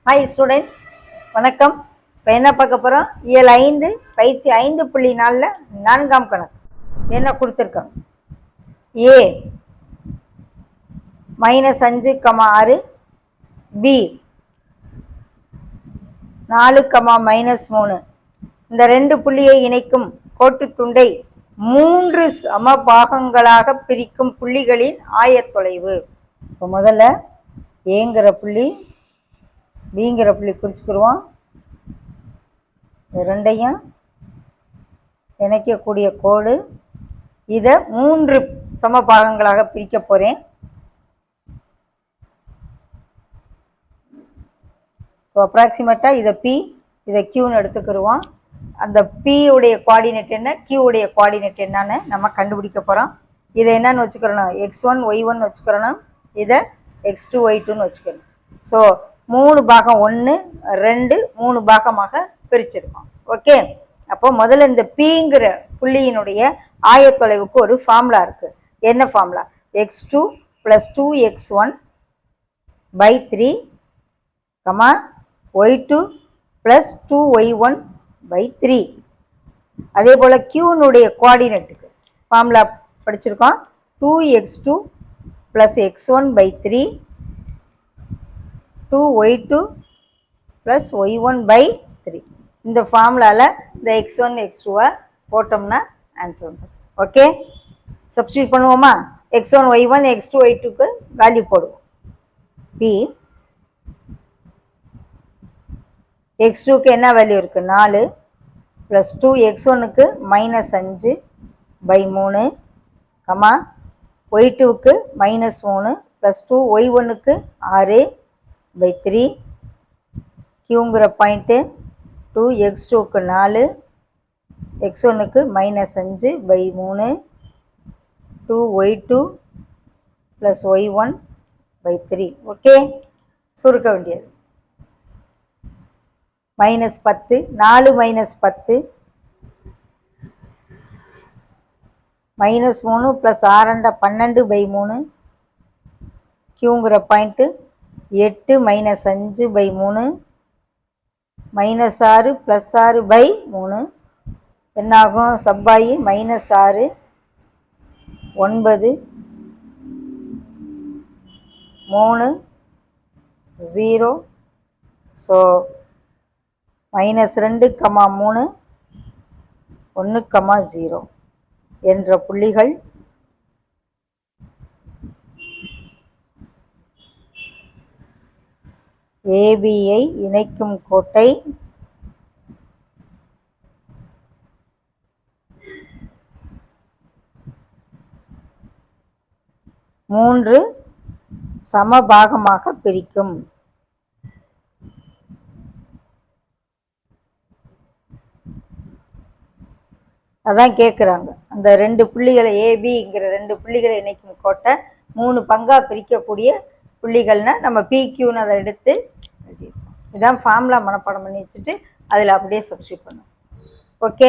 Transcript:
Hi students, வணக்கம். இப்போ என்ன பார்க்க போகிறோம்? இயல் 5 பயிற்சி 5.4 4ஆம் கணக்கு என்ன கொடுத்துருக்கோம்? ஏ -5,6, பி 4, -3 இந்த ரெண்டு புள்ளியை இணைக்கும் கோட்டுத்துண்டை 3 சம பாகங்களாக பிரிக்கும் புள்ளிகளின் ஆயத்தொலைவு. இப்போ முதல்ல ஏங்கிற புள்ளி பிங்கிற புள்ளி குறிச்சுக்கிடுவோம். இது ரெண்டையும் இணைக்கக்கூடிய கோடு. இதை 3 சம பாகங்களாக பிரிக்க போகிறேன். ஸோ அப்ராக்சிமேட்டாக இதை பி, இதை கியூன்னு எடுத்துக்கிடுவோம். அந்த பி உடைய கோஆர்டினேட் என்ன, கியூ உடைய கோஆர்டினேட் என்னன்னு நம்ம கண்டுபிடிக்க போகிறோம். இதை என்னன்னு வச்சுக்கிறணும்? x1 y1 வச்சுக்கிறணும். இதை x2 y2ன்னு வச்சுக்கணும். ஸோ 3 பாகம் 1 2 3 பாகமாக பிரிச்சிருக்கோம். ஓகே, அப்போ முதல்ல இந்த பிங்கிற புள்ளியினுடைய ஆயத்தொலைவுக்கு ஒரு ஃபார்முலா இருக்குது. என்ன formula? x2 + 2x1 / 3, y2 + 2y1 / 3. அதே போல் கியூனுடைய கோஆர்டினேட்டுக்கு ஃபார்முலா படிச்சிருக்கோம். 2x2 + x1 / 3, 2y2 + y1 / 3. இந்த ஃபார்முலாவில் இந்த x1 x2 போட்டோம்னா ஆன்சர் வந்துடும். ஓகே, சப்ஸ்டியூட் பண்ணுவோமா? x1 y1 x2 y2க்கு வேல்யூ போடுவோம். பி x2க்கு என்ன வேல்யூ இருக்குது? 4 + 2x1க்கு -5/3, y2க்கு -3 + 2y1க்கு 6/3. கியூங்கிற பாயிண்ட்டு 2x2க்கு 4, x1க்கு -5/3, 2y2 + y1 / 3. ஓகே, சுருக்க வேண்டியது -10, 4 - 10 -3 + 6 12/3. கியூங்கிற பாயிண்ட்டு 8 - 5/3, -6 + 6/3 என்னாகும்? சப்பாயி -6 9 3 0. ஸோ -2, 3 1, 0 என்ற புள்ளிகள் ஏபியை இணைக்கும் கோட்டை மூன்று சமபாகமாக பிரிக்கும். அதான் கேட்குறாங்க. அந்த ரெண்டு புள்ளிகளை ஏபிங்கிற 2 புள்ளிகளை இணைக்கும் கோட்டை 3 பங்காக பிரிக்கக்கூடிய புள்ளிகள்னா நம்ம பிக்யூன்னு அதை எடுத்து இதான் ஃபார்முலா மனப்பாடம் பண்ணி வச்சுட்டு அதில் அப்படியே சப்ஸ்டியூட் பண்ணும். ஓகே.